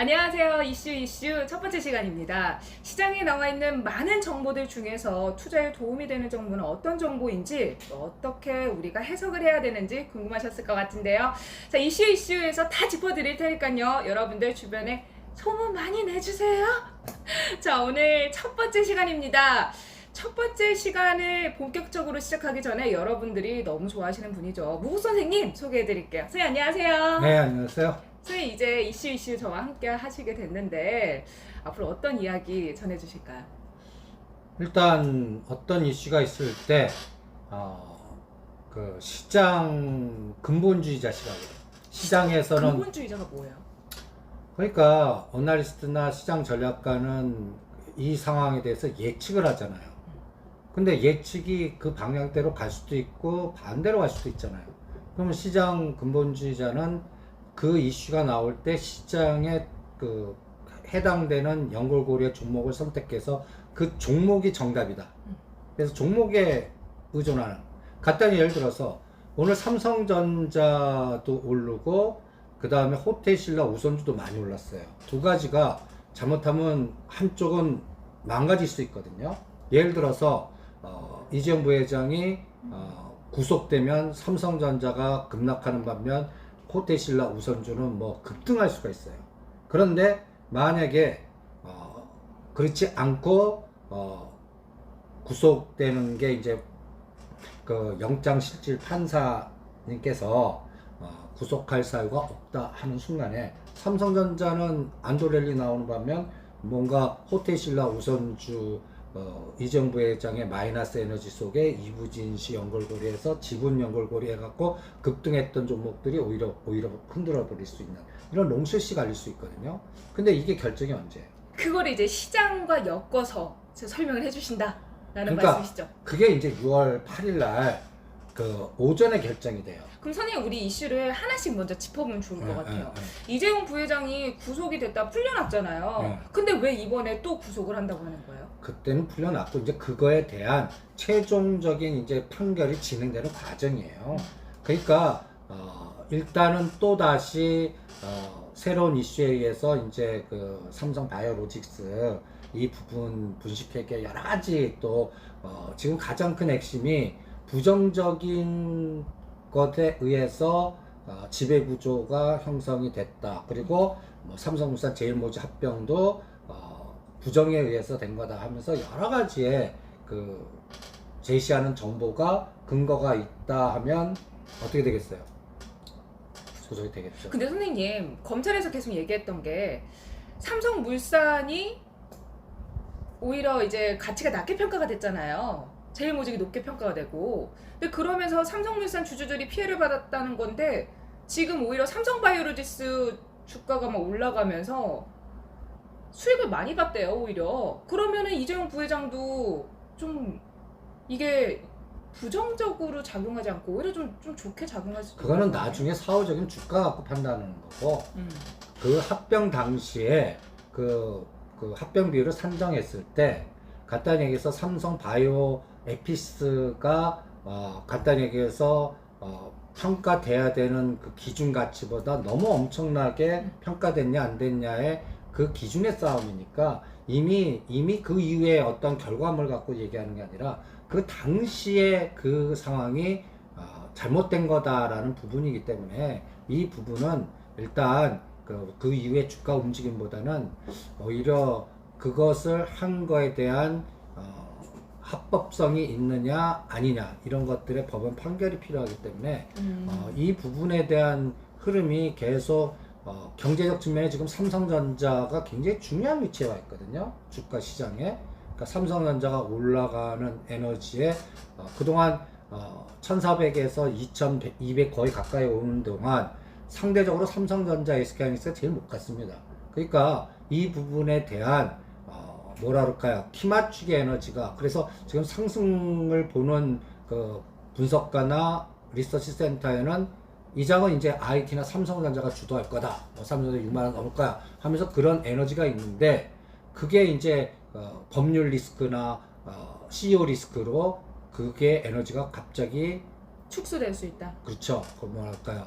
안녕하세요. 이슈 첫 번째 시간입니다. 시장에 나와 있는 많은 정보들 중에서 투자에 도움이 되는 정보는 어떤 정보인지 또 어떻게 우리가 해석을 해야 되는지 궁금하셨을 것 같은데요. 자, 이슈에서 다 짚어드릴 테니까요. 여러분들 주변에 소문 많이 내주세요. 자, 오늘 첫 번째 시간입니다. 첫 번째 시간을 본격적으로 시작하기 전에 여러분들이 너무 좋아하시는 분이죠. 무국 선생님 소개해드릴게요. 선생님 안녕하세요. 네, 안녕하세요. 선생님 이제 이슈 저와 함께 하시게 됐는데 앞으로 어떤 이야기 전해주실까요? 일단 어떤 이슈가 있을 때, 그 시장 근본주의자 시각이에요. 시장에서는 근본주의자가 뭐예요? 그러니까 어널리스트나 시장 전략가는 이 상황에 대해서 예측을 하잖아요. 근데 예측이 그 방향대로 갈 수도 있고 반대로 갈 수도 있잖아요. 그러면 시장 근본주의자는 그 이슈가 나올 때 시장에 그 해당되는 연결고리의 종목을 선택해서 그 종목이 정답이다. 그래서 종목에 의존하는. 간단히 예를 들어서 오늘 삼성전자도 오르고 그 다음에 호텔신라 우선주도 많이 올랐어요. 두 가지가 잘못하면 한쪽은 망가질 수 있거든요. 예를 들어서 이재용 부회장이 구속되면 삼성전자가 급락하는 반면 호텔신라 우선주는 뭐 급등할 수가 있어요. 그런데 만약에 그렇지 않고 구속되는 게 이제 그 영장실질 판사님께서 구속할 사유가 없다 하는 순간에 삼성전자는 안도랠리 나오는 반면 뭔가 호텔신라 우선주 이재용 부회장의 마이너스 에너지 속에 이부진시 연결고리에서 지분 연결고리 해갖고 급등했던 종목들이 오히려 흔들어 버릴 수 있는 이런 롱숏이 갈릴 수 있거든요. 근데 이게 결정이 언제예요? 그거를 이제 시장과 엮어서 설명을 해주신다라는 그러니까 말씀이시죠? 그게 이제 6월 8일 날 그 오전에 결정이 돼요. 그럼 선생님 우리 이슈를 하나씩 먼저 짚어보면 좋을 것 같아요. 이재용 부회장이 구속이 됐다 풀려났잖아요. 근데 왜 이번에 또 구속을 한다고 하는 거예요? 그때는 풀려났고 이제 그거에 대한 최종적인 이제 판결이 진행되는 과정이에요. 그러니까 일단은 또 다시 새로운 이슈에 의해서 이제 그 삼성 바이오로직스 이 부분 분식회계 여러 가지 또 지금 가장 큰 핵심이 부정적인 것에 의해서 지배구조가 형성이 됐다. 그리고 뭐 삼성물산 제일모직 합병도 부정에 의해서 된 거다 하면서 여러 가지의 그 제시하는 정보가 근거가 있다 하면 어떻게 되겠어요? 소송이 되겠죠. 근데 선생님 검찰에서 계속 얘기했던 게 삼성물산이 오히려 이제 가치가 낮게 평가가 됐잖아요. 제일모직이 높게 평가가 되고. 근데 그러면서 삼성물산 주주들이 피해를 받았다는 건데 지금 오히려 삼성바이오로직스 주가가 막 올라가면서 수익을 많이 봤대요. 오히려. 그러면은 이재용 부회장도 좀 이게 부정적으로 작용하지 않고 오히려 좀 좋게 작용할 수 있어요. 그거는 나중에 사후적인 주가 갖고 판단하는 거고 그 합병 당시에 그 합병 비율을 산정했을 때 간단히 얘기해서 삼성 바이오 에피스가 간단히 얘기해서 평가돼야 되는 그 기준 가치보다 너무 엄청나게 평가됐냐 안 됐냐의 그 기준의 싸움이니까 이미 그 이후에 어떤 결과물 갖고 얘기하는 게 아니라 그 당시에 그 상황이 잘못된 거다라는 부분이기 때문에 이 부분은 일단 그 이후에 주가 움직임보다는 오히려 그것을 한 거에 대한 합법성이 있느냐 아니냐 이런 것들의 법원 판결이 필요하기 때문에 이 부분에 대한 흐름이 계속 경제적 측면에 지금 삼성전자가 굉장히 중요한 위치에 와 있거든요. 주가 시장에. 그러니까 삼성전자가 올라가는 에너지에 그동안 1400에서 2200 거의 가까이 오는 동안 상대적으로 삼성전자, SK하이닉스가 제일 못 갔습니다. 그러니까 이 부분에 대한 뭐라 그럴까요? 키 맞추기 에너지가 그래서 지금 상승을 보는 그 분석가나 리서치 센터에는 이 장은 이제 IT나 삼성전자가 주도할 거다. 삼성전자 6만 원 넘을 거야. 하면서 그런 에너지가 있는데 그게 이제 법률 리스크나 CEO 리스크로 그게 에너지가 갑자기 축소될 수 있다. 그렇죠. 그 뭐랄까요?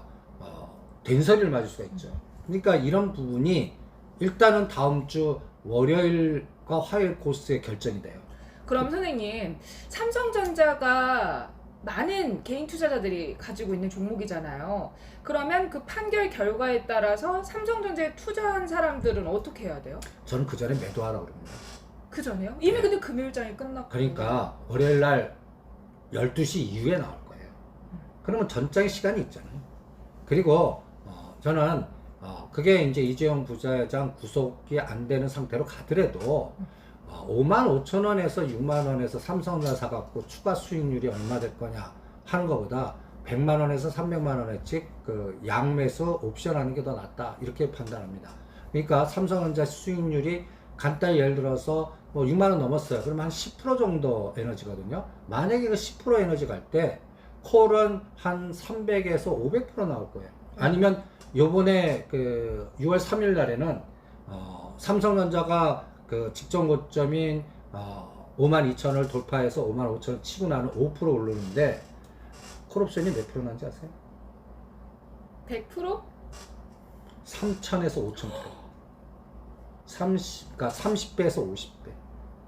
된소리를 맞을 수가 있죠. 그러니까 이런 부분이 일단은 다음 주 월요일과 화요일 코스에 결정이 돼요. 그럼 선생님, 삼성전자가 많은 개인 투자자들이 가지고 있는 종목이잖아요. 그러면 그 판결 결과에 따라서 삼성전자에 투자한 사람들은 어떻게 해야 돼요? 저는 그 전에 매도하라고 그럽니다. 그 전에요? 이미 근데 금요일장이 끝났고. 그러니까 월요일 날 12시 이후에 나올 거예요. 그러면 전장의 시간이 있잖아요. 그리고 저는 그게 이제 이재용 부사장 구속이 안 되는 상태로 가더라도 5만 5천 원에서 6만 원에서 삼성전자 사갖고 추가 수익률이 얼마 될 거냐 하는 것보다 100만 원에서 300만 원어치 그 양매수 옵션 하는 게 더 낫다 이렇게 판단합니다. 그러니까 삼성전자 수익률이 간단히 예를 들어서 뭐 6만 원 넘었어요. 그러면 한 10% 정도 에너지거든요. 만약에 그 10% 에너지 갈 때 콜은 한 300에서 500% 나올 거예요. 아니면 요번에 그 6월 3일 날에는 삼성전자가 그 직전 고점인 5만 2천 원을 돌파해서 5만 5천 원 치고 나는 5% 오르는데 콜옵션이 몇 프로 난지 아세요? 100%? 3천에서 5천 프로. 그러니까 30배에서 50배.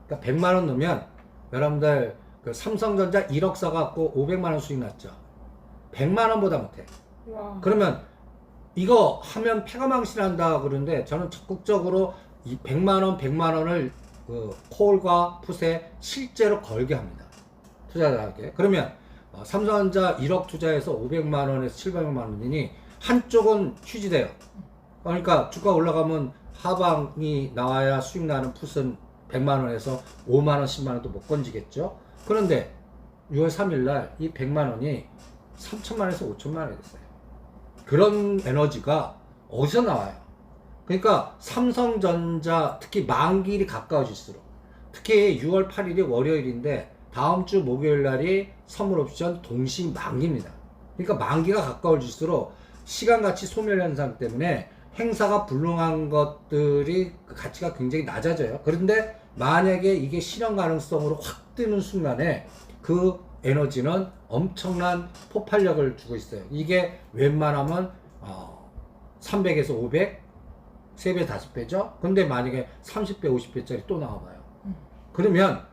그러니까 100만 원 넣으면 여러분들 그 삼성전자 1억 사갖고 500만 원 수익 났죠. 100만 원보다 못해. 와. 그러면 이거 하면 패가 망신한다 그러는데 저는 적극적으로 이 100만 원, 100만 원을 그 콜과 풋에 실제로 걸게 합니다. 투자자에게. 그러면 삼성전자 1억 투자해서 500만 원에서 700만 원이니 한쪽은 휴지돼요. 그러니까 주가 올라가면 하방이 나와야 수익 나는 풋은 100만 원에서 5만 원, 10만 원도 못 건지겠죠. 그런데 6월 3일 날 이 100만 원이 3천만 원에서 5천만 원이 됐어요. 그런 에너지가 어디서 나와요? 그러니까 삼성전자 특히 만기일이 가까워질수록 특히 6월 8일이 월요일인데 다음 주 목요일 날이 선물 옵션 동시 만기입니다. 그러니까 만기가 가까워질수록 시간가치 소멸 현상 때문에 행사가 불능한 것들이 그 가치가 굉장히 낮아져요. 그런데 만약에 이게 실현 가능성으로 확 뜨는 순간에 그 에너지는 엄청난 폭발력을 주고 있어요. 이게 웬만하면 300에서 500, 3배, 5배죠. 근데 만약에 30배, 50배짜리 또 나와봐요. 그러면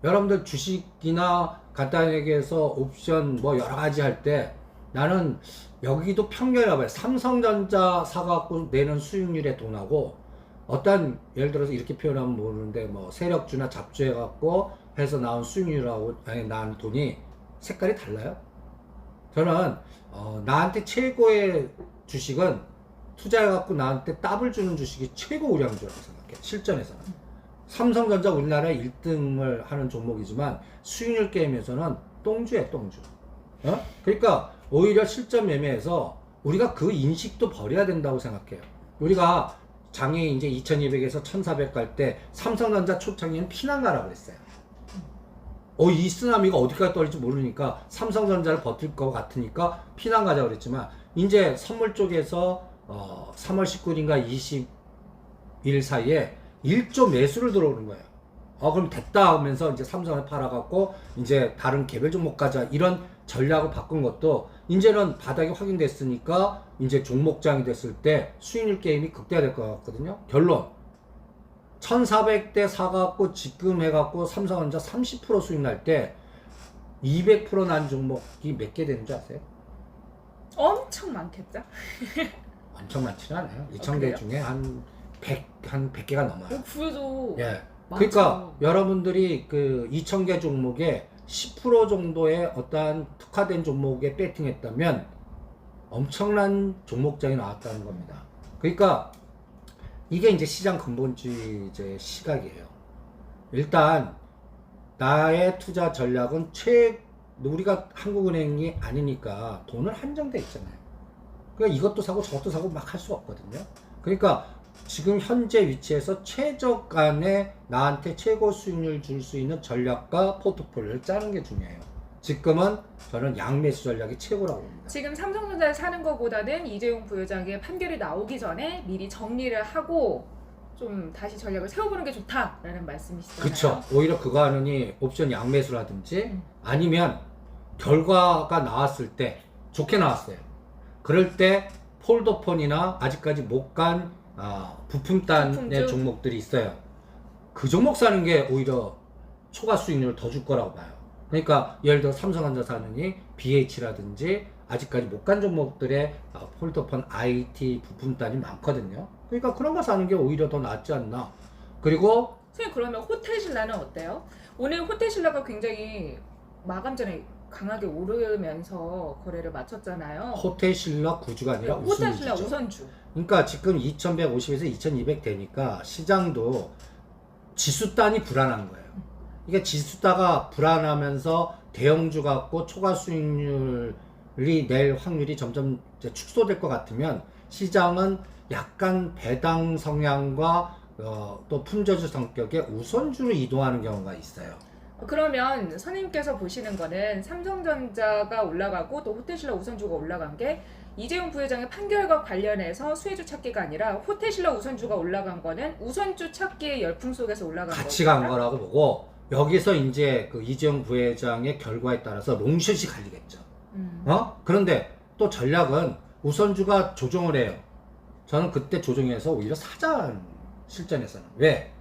여러분들 주식이나 간단히 얘기해서 옵션 뭐 여러 가지 할 때 나는 여기도 평균해봐요. 삼성전자 사갖고 내는 수익률의 돈하고 어떤 예를 들어서 이렇게 표현하면 모르는데 뭐 세력주나 잡주 해갖고 해서 나온 수익률하고 나온 돈이 색깔이 달라요. 저는 나한테 최고의 주식은 투자해갖고 나한테 더블 주는 주식이 최고 우량주라고 생각해. 실전에서는. 삼성전자 우리나라 1등을 하는 종목이지만 수익률 게임에서는 똥주예요, 똥주. 그러니까 오히려 실전 매매에서 우리가 그 인식도 버려야 된다고 생각해요. 우리가 장이 이제 2200에서 1400 갈 때 삼성전자 초창기에는 피난가라고 그랬어요. 이 쓰나미가 어디까지 떨어질지 모르니까 삼성전자를 버틸 것 같으니까 피난가자고 그랬지만 이제 선물 쪽에서 3월 19일인가 20일 사이에 1조 매수를 들어오는 거예요. 그럼 됐다 하면서 이제 삼성을 팔아갖고 이제 다른 개별 종목 가자 이런 전략을 바꾼 것도 이제는 바닥이 확인됐으니까 이제 종목장이 됐을 때 수익률 게임이 극대화될 것 같거든요. 결론 1400대 사갖고 지금 해갖고 삼성전자 30% 수익 날 때 200% 난 종목이 몇 개 되는 줄 아세요? 엄청 많겠죠? 엄청 많지는 않아요. 2000개 그래요? 중에 한 100개가 넘어요. 그래도 예. 많죠. 그러니까 여러분들이 그 2000개 종목에 10% 정도의 어떠한 특화된 종목에 배팅했다면 엄청난 종목장이 나왔다는 겁니다. 그러니까 이게 이제 시장 근본주의 이제 시각이에요. 일단 나의 투자 전략은 우리가 한국은행이 아니니까 돈은 한정돼 있잖아요. 그러니까 이것도 사고 저것도 사고 막 할 수 없거든요. 그러니까 지금 현재 위치에서 최저간에 나한테 최고 수익률 줄 수 있는 전략과 포트폴리오를 짜는 게 중요해요. 지금은 저는 양매수 전략이 최고라고 봅니다. 지금 삼성전자를 사는 것보다는 이재용 부회장의 판결이 나오기 전에 미리 정리를 하고 좀 다시 전략을 세워보는 게 좋다라는 말씀이시잖아요. 그렇죠. 오히려 그거 하느니 옵션 양매수라든지 아니면 결과가 나왔을 때 좋게 나왔어요. 그럴 때 폴더폰이나 아직까지 못 간 부품단의 부품주? 종목들이 있어요. 그 종목 사는 게 오히려 초과 수익률을 더 줄 거라고 봐요. 그러니까 예를 들어 삼성전자 사느니 BH라든지 아직까지 못 간 종목들의 폴더폰 IT 부품단이 많거든요. 그러니까 그런 거 사는 게 오히려 더 낫지 않나. 그리고 선생님 그러면 호텔신라는 어때요? 오늘 호텔신라가 굉장히 마감 전에 강하게 오르면서 거래를 마쳤잖아요. 호텔신라 구주가 아니라 호텔신라 우선주죠. 우선주. 그러니까 지금 2150에서 2200 되니까 시장도 지수단이 불안한 거예요. 그러니까 지수다가 불안하면서 대형주 갖고 초과 수익률이 낼 확률이 점점 이제 축소될 것 같으면 시장은 약간 배당 성향과 또 품저주 성격의 우선주로 이동하는 경우가 있어요. 그러면 선생님께서 보시는 거는 삼성전자가 올라가고 또 호텔신라 우선주가 올라간 게 이재용 부회장의 판결과 관련해서 수혜주 찾기가 아니라 호텔신라 우선주가 올라간 거는 우선주 찾기의 열풍 속에서 올라간 거죠. 같이 간 거라고 보고 여기서 이제 그 이재용 부회장의 결과에 따라서 롱숏이 갈리겠죠. 그런데 또 전략은 우선주가 조정을 해요. 저는 그때 조정해서 오히려 사자 실전에서는. 왜?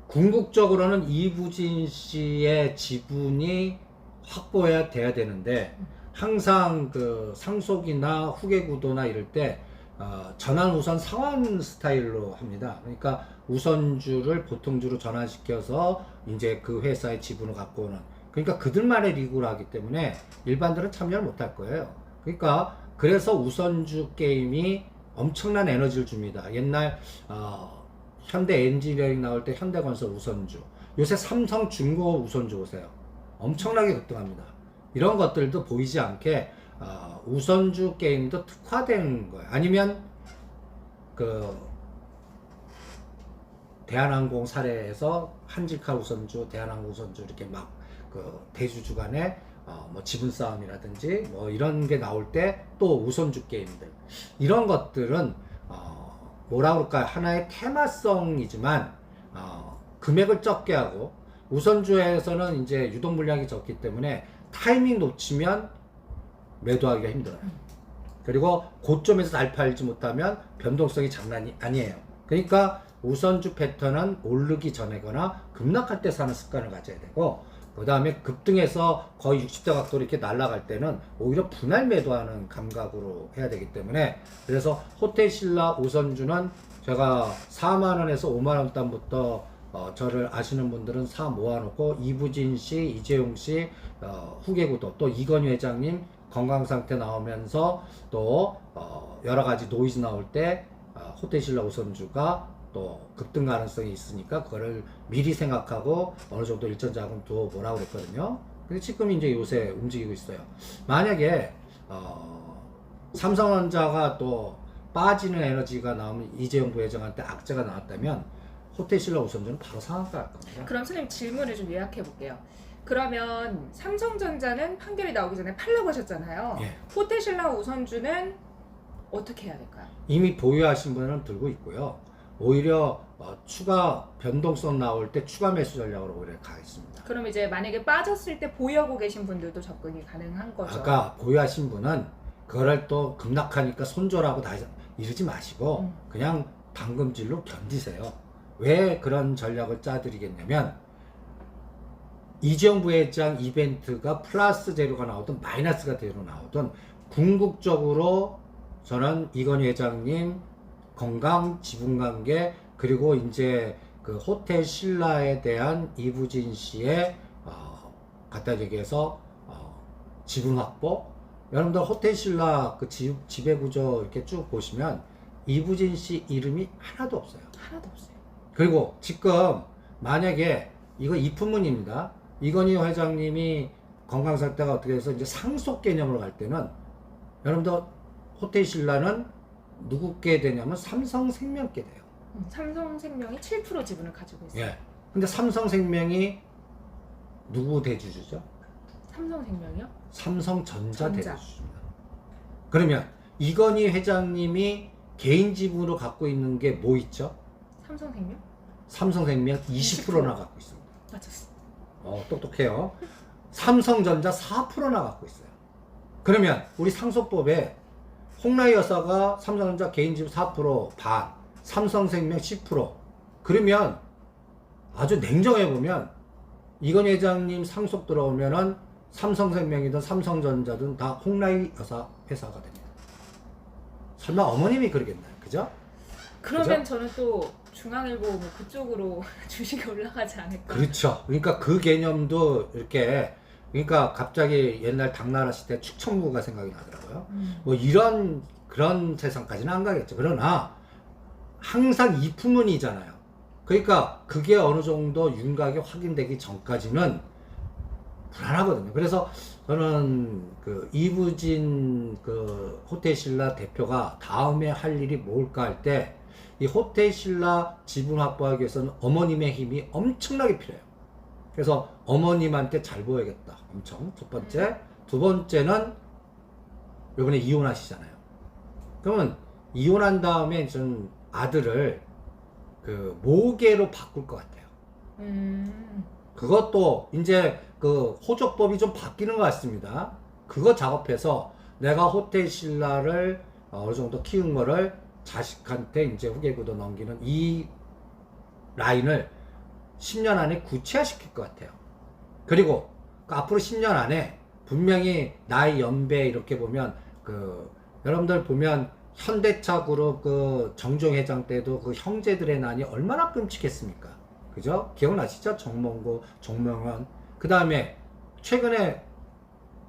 궁극적으로는 이부진 씨의 지분이 확보해야 돼야 되는데 항상 그 상속이나 후계 구도나 이럴 때 전환 우선 상환 스타일로 합니다. 그러니까 우선주를 보통주로 전환시켜서 이제 그 회사의 지분을 갖고 오는, 그러니까 그들만의 리그를 하기 때문에 일반들은 참여를 못 할 거예요. 그러니까 그래서 우선주 게임이 엄청난 에너지를 줍니다. 옛날 현대 엔지니어링 나올 때 현대건설 우선주, 요새 삼성중공업 우선주 보세요. 엄청나게 급등합니다. 이런 것들도 보이지 않게 우선주 게임도 특화된 거예요. 아니면 그 대한항공 사례에서 한직카 우선주, 대한항공 우선주 이렇게 막 그 대주주 간에 뭐 지분 싸움이라든지 뭐 이런 게 나올 때 또 우선주 게임들, 이런 것들은 뭐라 그럴까요? 하나의 테마성이지만 금액을 적게 하고, 우선주에서는 이제 유동 물량이 적기 때문에 타이밍 놓치면 매도하기가 힘들어요. 그리고 고점에서 잘 팔지 못하면 변동성이 장난이 아니에요. 그러니까 우선주 패턴은 오르기 전에거나 급락할 때 사는 습관을 가져야 되고, 그 다음에 급등해서 거의 60대 각도로 이렇게 날아갈 때는 오히려 분할 매도하는 감각으로 해야 되기 때문에, 그래서 호텔신라 우선주는 제가 4만원에서 5만원 단부터 저를 아시는 분들은 사 모아놓고 이부진 씨, 이재용 씨, 후계구도, 또 이건희 회장님 건강상태 나오면서 또 여러 가지 노이즈 나올 때 호텔신라 우선주가 또 급등 가능성이 있으니까 그거를 미리 생각하고 어느 정도 일전 자금 두어보라고 그랬거든요. 근데 지금 이제 요새 움직이고 있어요. 만약에 삼성전자가 또 빠지는 에너지가 나오면 이재용 부회장한테 악재가 나왔다면 호텔신라 우선주는 바로 상한가 할 겁니다. 그럼 선생님 질문을 좀 요약해 볼게요. 그러면 삼성전자는 판결이 나오기 전에 팔라고 하셨잖아요. 예. 호텔신라 우선주는 어떻게 해야 될까요? 이미 보유하신 분은 들고 있고요. 오히려 추가 변동성 나올 때 추가 매수 전략으로 오히려 가겠습니다. 그럼 이제 만약에 빠졌을 때 보유하고 계신 분들도 접근이 가능한 거죠. 아까 보유하신 분은 그거를 또 급락하니까 손절하고 다 이러지 마시고 그냥 당금질로 견디세요. 왜 그런 전략을 짜드리겠냐면, 이재용 부회장 이벤트가 플러스 재료가 나오든 마이너스가 재료 나오든 궁극적으로 저는 이건희 회장님 건강, 지분관계, 그리고 이제 그 호텔신라에 대한 이부진 씨의 갖다 얘기해서 지분 확보. 여러분들 호텔신라 그 지배구조 이렇게 쭉 보시면 이부진 씨 이름이 하나도 없어요. 하나도 없어요. 그리고 지금 만약에 이거 입후문입니다. 이건희 회장님이 건강 상태가 어떻게 해서 이제 상속 개념으로 갈 때는 여러분들 호텔신라는 누구께 되냐면 삼성생명께 돼요. 삼성생명이 7% 지분을 가지고 있어요. 예. 근데 삼성생명이 누구 대주주죠? 삼성생명이요? 삼성전자 전자. 대주주입니다. 그러면 이건희 회장님이 개인 지분으로 갖고 있는 게 뭐 있죠? 삼성생명? 삼성생명 20%나 갖고 있습니다. 맞췄어. 똑똑해요. 삼성전자 4%나 갖고 있어요. 그러면 우리 상속법에 홍라희 여사가 삼성전자 개인지분 4% 반, 삼성생명 10%. 그러면 아주 냉정해 보면 이건희 회장님 상속 들어오면은 삼성생명이든 삼성전자든 다 홍라희 여사 회사가 됩니다. 설마 어머님이 그러겠나요? 그죠? 그러면 그죠? 저는 또 중앙일보 뭐 그쪽으로 주식이 올라가지 않을까. 그렇죠. 그러니까 그 개념도 이렇게 그러니까 갑자기 옛날 당나라 시대 축천부가 생각이 나더라고요. 뭐 이런 그런 세상까지는 안 가겠죠. 그러나 항상 이 품문이잖아요. 그러니까 그게 어느 정도 윤곽이 확인되기 전까지는 불안하거든요. 그래서 저는 그 이부진 그 호텔신라 대표가 다음에 할 일이 뭘까 할 때 이 호텔신라 지분 확보하기 위해서는 어머님의 힘이 엄청나게 필요해요. 그래서 어머님한테 잘 보여야겠다. 엄청. 첫 번째. 두 번째는 이번에 이혼하시잖아요. 그러면 이혼한 다음에 전 아들을 그 모계로 바꿀 것 같아요. 그것도 이제 그 호적법이 좀 바뀌는 것 같습니다. 그거 작업해서 내가 호텔신라를 어느 정도 키운 거를 자식한테 이제 후계구도 넘기는 이 라인을 10년 안에 구체화시킬 것 같아요. 그리고 그 앞으로 10년 안에 분명히 나의 연배 이렇게 보면 그 여러분들 보면 현대차 그룹 그 정종 회장 때도 그 형제들의 난이 얼마나 끔찍했습니까? 그죠? 기억나시죠? 정몽구, 정명원. 그 다음에 최근에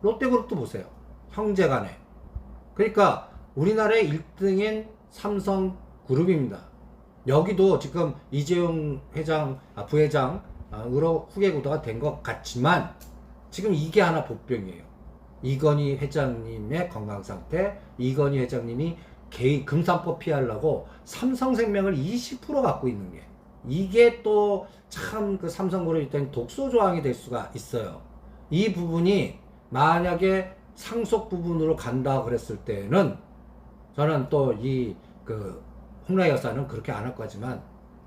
롯데그룹도 보세요. 형제간에. 그러니까 우리나라의 1등인 삼성그룹입니다. 여기도 지금 이재용 회장, 부회장으로 후계구도가 된 것 같지만 지금 이게 하나 복병이에요. 이건희 회장님의 건강상태, 이건희 회장님이 개인 금산법 피하려고 삼성생명을 20% 갖고 있는 게 이게 또 참 그 삼성그룹이 있던 독소 조항이 될 수가 있어요. 이 부분이 만약에 상속 부분으로 간다 그랬을 때는 저는 또 이 그 홍라희 여사는 그렇게 안 할 거지만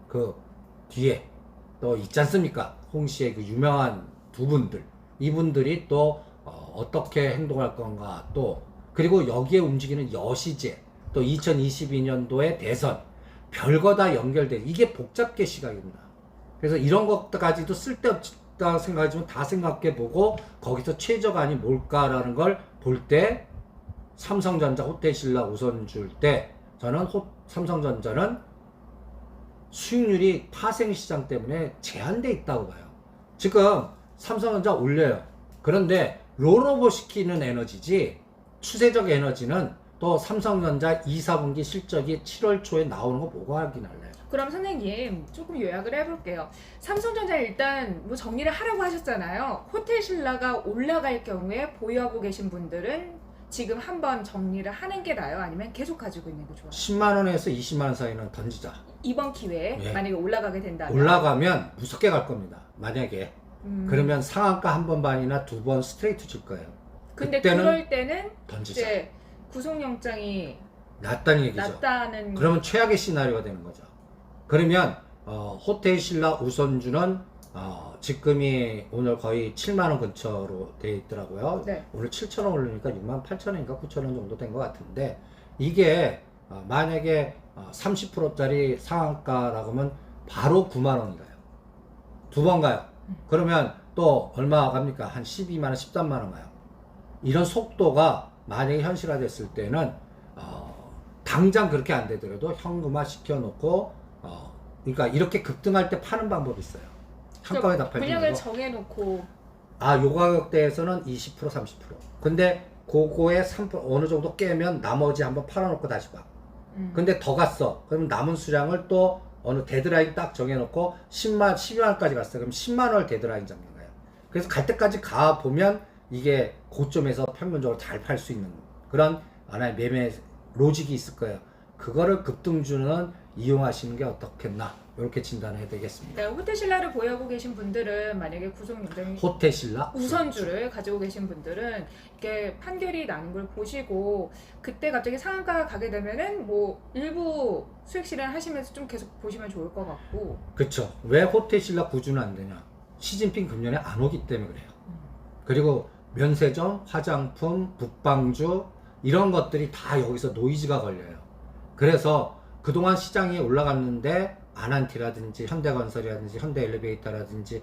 그 뒤에 또 있지 않습니까? 홍 씨의 그 유명한 두 분들 이분들이 또 어떻게 행동할 건가 또 그리고 여기에 움직이는 여시제 또 2022년도의 대선 별거 다 연결돼 이게 복잡계 시각입니다. 그래서 이런 것까지도 쓸데없다 생각하지만 다 생각해보고 거기서 최저간이 뭘까라는 걸 볼 때 삼성전자 호텔신라 우선 줄 때 저는 삼성전자는 수익률이 파생시장 때문에 제한돼 있다고 봐요. 지금 삼성전자 올려요. 그런데 롤오버 시키는 에너지지 추세적 에너지는 또 삼성전자 2, 4분기 실적이 7월 초에 나오는 거 보고 확인할래요. 그럼 선생님 조금 요약을 해볼게요. 삼성전자 일단 뭐 정리를 하라고 하셨잖아요. 호텔신라가 올라갈 경우에 보유하고 계신 분들은 지금 한번 정리를 하는 게 나아요? 아니면 계속 가지고 있는 게 좋아요? 10만 원에서 20만 원 사이는 던지자. 이번 기회에 예. 만약에 올라가게 된다면 올라가면 무섭게 갈 겁니다. 만약에 그러면 상한가 한 번 반이나 두 번 스트레이트 줄 거예요. 근데 그때는 그럴 때는 던지자. 이제 구속영장이 낮다는 얘기죠. 낮다는 그러면 최악의 시나리오가 되는 거죠. 그러면 호텔신라 우선주는 지금이 오늘 거의 7만 원 근처로 돼 있더라고요. 네. 오늘 7천 원 올리니까 6만 8천 원인가 9천 원 정도 된 것 같은데 이게 만약에 30%짜리 상한가라고 하면 바로 9만 원이 가요. 두 번 가요. 그러면 또 얼마 갑니까? 한 12만 원, 13만 원 가요. 이런 속도가 만약에 현실화됐을 때는 당장 그렇게 안 되더라도 현금화 시켜놓고 그러니까 이렇게 급등할 때 파는 방법이 있어요. 한꺼번에 다 팔지 분량을 말고 정해놓고 요 가격대에서는 20% 30% 근데 그거에 3% 어느 정도 깨면 나머지 한번 팔아놓고 다시 봐. 근데 더 갔어. 그러면 남은 수량을 또 어느 데드라인 딱 정해놓고 12만원까지 갔어. 그럼 10만원을 데드라인 잡는 거예요. 그래서 갈 때까지 가보면 이게 고점에서 평균적으로 잘 팔 수 있는 그런 하나의 매매 로직이 있을 거예요. 그거를 급등주는 이용하시는 게 어떻겠나 이렇게 진단을 해야 되겠습니다. 네, 호텔신라를 보유하고 계신 분들은 만약에 구속영장 호텔신라 우선주를 가지고 계신 분들은 이렇게 판결이 나는 걸 보시고 그때 갑자기 상한가가 가게 되면은 뭐 일부 수익 실현 하시면서 좀 계속 보시면 좋을 것 같고. 그렇죠. 왜 호텔신라 구주는 안 되냐? 시진핑 금년에 안 오기 때문에 그래요. 그리고 면세점, 화장품, 북방주 이런 것들이 다 여기서 노이즈가 걸려요. 그래서 그동안 시장이 올라갔는데 아난티라든지 현대건설이라든지 현대엘리베이터라든지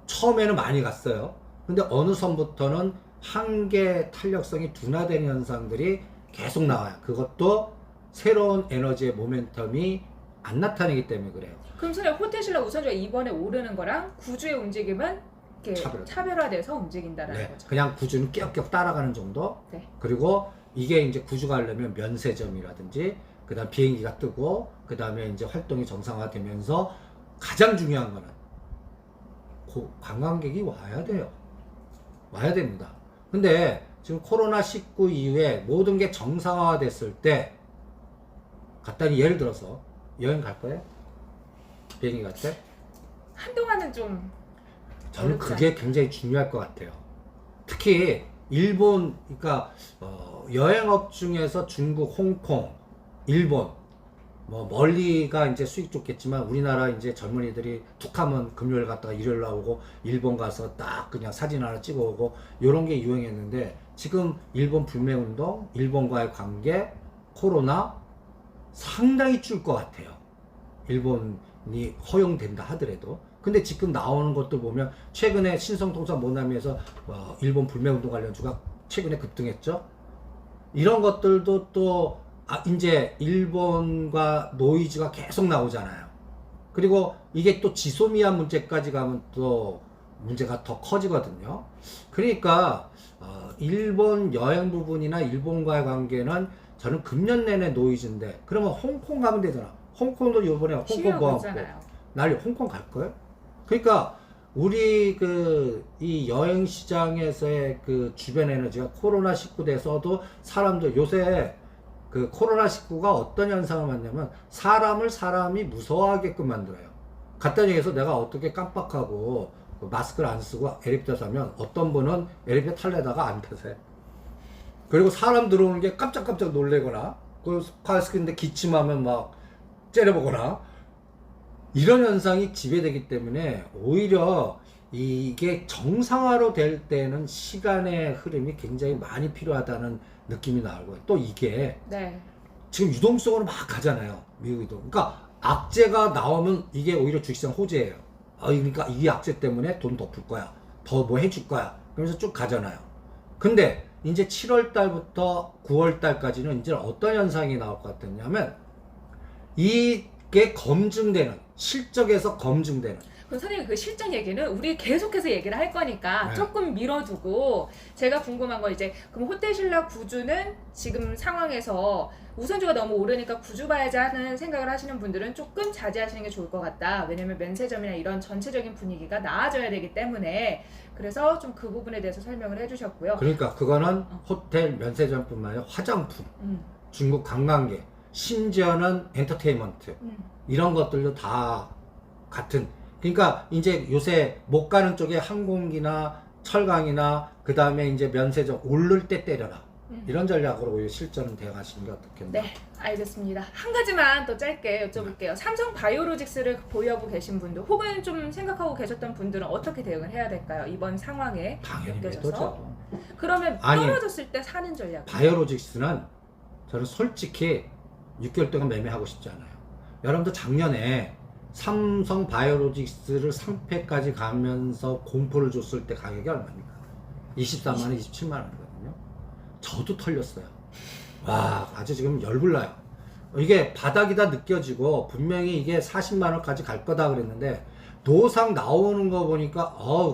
처음에는 많이 갔어요. 근데 어느 선부터는 한계 탄력성이 둔화되는 현상들이 계속 나와요. 그것도 새로운 에너지의 모멘텀이 안 나타나기 때문에 그래요. 그럼 선생님 호텔신라 우선주가 이번에 오르는 거랑 구주의 움직임은 이렇게 차별화돼서 움직인다라는 네, 거죠. 그냥 구주는 껴껴 따라가는 정도. 네. 그리고 이게 이제 구주가 하려면 면세점이라든지 그다음 비행기가 뜨고 그다음에 이제 활동이 정상화되면서 가장 중요한 거는 관광객이 와야 돼요. 와야 됩니다. 근데 지금 코로나19 이후에 모든 게 정상화됐을 때 간단히 예를 들어서 여행 갈 거예요? 비행기 갈 때? 한동안은 좀 저는 어렵지 그게 굉장히 중요할 것 같아요. 특히 일본, 그러니까 여행업 중에서 중국, 홍콩, 일본, 뭐 멀리가 이제 수익 좋겠지만 우리나라 이제 젊은이들이 툭하면 금요일 갔다가 일요일 나오고 일본 가서 딱 그냥 사진 하나 찍어오고 요런 게 유행했는데 지금 일본 불매운동, 일본과의 관계, 코로나 상당히 줄 것 같아요. 일본이 허용된다 하더라도. 근데 지금 나오는 것들 보면 최근에 신성통상 모나미에서 일본 불매운동 관련주가 최근에 급등했죠. 이런 것들도 또 이제 일본과 노이즈가 계속 나오잖아요. 그리고 이게 또 지소미아 문제까지 가면 또 문제가 더 커지거든요. 그러니까 일본 여행 부분이나 일본과의 관계는 저는 금년 내내 노이즈인데 그러면 홍콩 가면 되잖아. 홍콩도 이번에 홍콩 보안법 난리 홍콩 갈 거예요? 그러니까 우리 이 여행 시장에서의 그 주변 에너지가 코로나19 돼서도 사람들 요새 그 코로나19가 어떤 현상을 만냐면 사람이 무서워하게끔 만들어요. 간단히 얘기해서 내가 어떻게 깜빡하고 마스크를 안 쓰고 엘리베이터 타면 어떤 분은 엘리베이터 탈래다가 안 타세요. 그리고 사람 들어오는 게 깜짝깜짝 놀래거나 그 마스크인데 기침하면 막 째려보거나 이런 현상이 지배되기 때문에 오히려 이게 정상화로 될 때는 시간의 흐름이 굉장히 많이 필요하다는 느낌이 나고요. 또 이게 네. 지금 유동성으로 막 가잖아요. 미국이도. 그러니까 악재가 나오면 이게 오히려 주식시장 호재예요. 그러니까 이 악재 때문에 돈 더 풀 거야. 더 뭐 해줄 거야. 그러면서 쭉 가잖아요. 근데 이제 7월 달부터 9월 달까지는 이제 어떤 현상이 나올 것 같았냐면 이게 검증되는 실적에서 검증되는 그럼 선생님 그 실적 얘기는 우리 계속해서 얘기를 할 거니까 네. 조금 미뤄두고 제가 궁금한 건 이제 그럼 호텔신라 구주는 지금 상황에서 우선주가 너무 오르니까 구주 봐야지 하는 생각을 하시는 분들은 조금 자제하시는 게 좋을 것 같다. 왜냐면 면세점이나 이런 전체적인 분위기가 나아져야 되기 때문에 그래서 좀 그 부분에 대해서 설명을 해주셨고요. 그러니까 그거는 호텔 면세점뿐만 아니라 화장품, 중국 관광객, 심지어는 엔터테인먼트 이런 것들도 다 같은. 그러니까 이제 요새 못 가는 쪽에 항공기나 철강이나 그 다음에 이제 면세점 오를 때 때려라. 이런 전략으로 오히려 실전은 대응하시는 게 어떻겠나. 네, 알겠습니다. 한 가지만 더 짧게 여쭤볼게요. 삼성 바이오로직스를 보유하고 계신 분들 혹은 좀 생각하고 계셨던 분들은 어떻게 대응을 해야 될까요? 이번 상황에 당연히 느껴져서. 매도죠. 그러면 아니, 떨어졌을 때 사는 전략. 바이오로직스는 저는 솔직히 6개월 동안 매매하고 싶지 않아요. 여러분들 작년에 삼성 바이오로직스를 상패까지 가면서 공포를 줬을 때 가격이 얼마입니까? 24만 원, 27만 원이거든요. 저도 털렸어요. 와, 아주 지금 열불나요. 이게 바닥이다 느껴지고 분명히 이게 40만 원까지 갈 거다 그랬는데 노상 나오는 거 보니까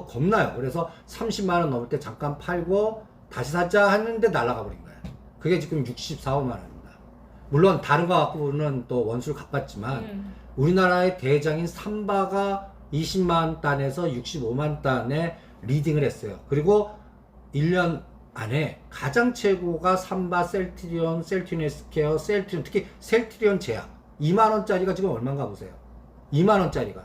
겁나요. 그래서 30만 원 넘을 때 잠깐 팔고 다시 사자 했는데 날아가 버린 거예요. 그게 지금 64, 5만 원입니다. 물론 다른 거 갖고는 또 원수를 갚았지만 우리나라의 대장인 삼바가 20만 단에서 65만 단에 리딩을 했어요. 그리고 1년 안에 가장 최고가 삼바, 셀트리온, 셀트리온스케어, 셀트리온, 특히 셀트리온 제약 2만원짜리가 지금 얼마인가 보세요. 2만원짜리가.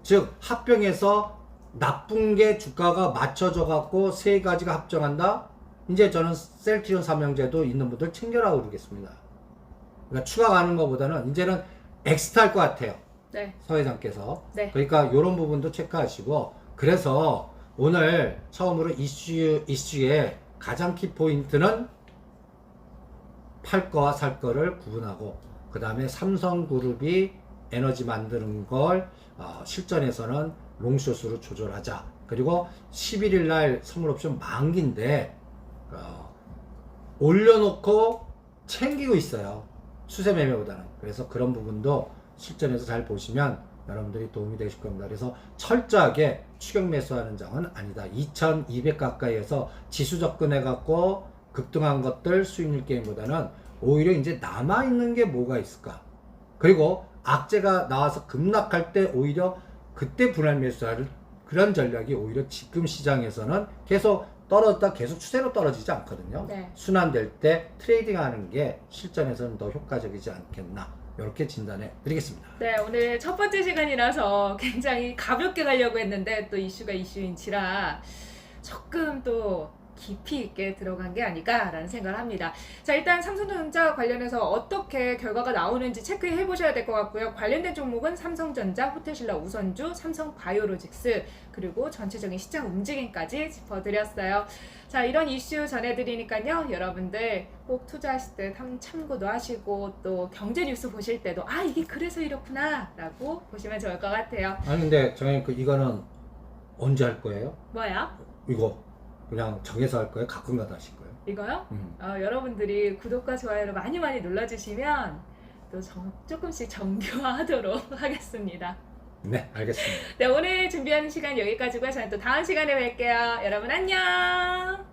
즉 합병해서 나쁜 게 주가가 맞춰져 갖고 세 가지가 합정한다. 이제 저는 셀트리온 삼형제도 있는 분들 챙겨라 그러겠습니다. 그러니까 추가 가는 것보다는 이제는 엑스트 할 것 같아요. 네. 서 회장께서. 네. 그러니까 이런 부분도 체크하시고, 그래서 오늘 처음으로 이슈의 가장 키포인트는 팔 거와 살 거를 구분하고, 그 다음에 삼성그룹이 에너지 만드는 걸 실전에서는 롱숏으로 조절하자. 그리고 11일 날 선물옵션 만기인데 올려놓고 챙기고 있어요. 수세 매매보다는. 그래서 그런 부분도 실전에서 잘 보시면 여러분들이 도움이 되실 겁니다. 그래서 철저하게 추격 매수하는 장은 아니다. 2200 가까이에서 지수 접근해 갖고 급등한 것들 수익률 게임보다는 오히려 이제 남아있는 게 뭐가 있을까. 그리고 악재가 나와서 급락할 때 오히려 그때 분할 매수할 그런 전략이 오히려 지금 시장에서는 계속 떨어졌다 계속 추세로 떨어지지 않거든요. 네. 순환될 때 트레이딩 하는 게 실전에서는 더 효과적이지 않겠나, 이렇게 진단해 드리겠습니다. 네, 오늘 첫 번째 시간이라서 굉장히 가볍게 가려고 했는데 또 이슈가 이슈인지라 조금 또 깊이 있게 들어간 게 아닐까라는 생각을 합니다. 자, 일단 삼성전자 관련해서 어떻게 결과가 나오는지 체크해 보셔야 될 것 같고요. 관련된 종목은 삼성전자, 호텔신라 우선주, 삼성바이오로직스, 그리고 전체적인 시장 움직임까지 짚어드렸어요. 자, 이런 이슈 전해드리니까요. 여러분들 꼭 투자하실 때 참고도 하시고 또 경제 뉴스 보실 때도 이게 그래서 이렇구나 라고 보시면 좋을 것 같아요. 아니 근데 정현님 이거는 언제 할 거예요? 뭐야? 이거 그냥 정해서 할 거예요? 가끔가다 하실 거예요? 이거요? 여러분들이 구독과 좋아요를 많이 눌러주시면 또 조금씩 정교화하도록 하겠습니다. 네, 알겠습니다. 네, 오늘 준비한 시간 여기까지고요. 저는 또 다음 시간에 뵐게요. 여러분 안녕!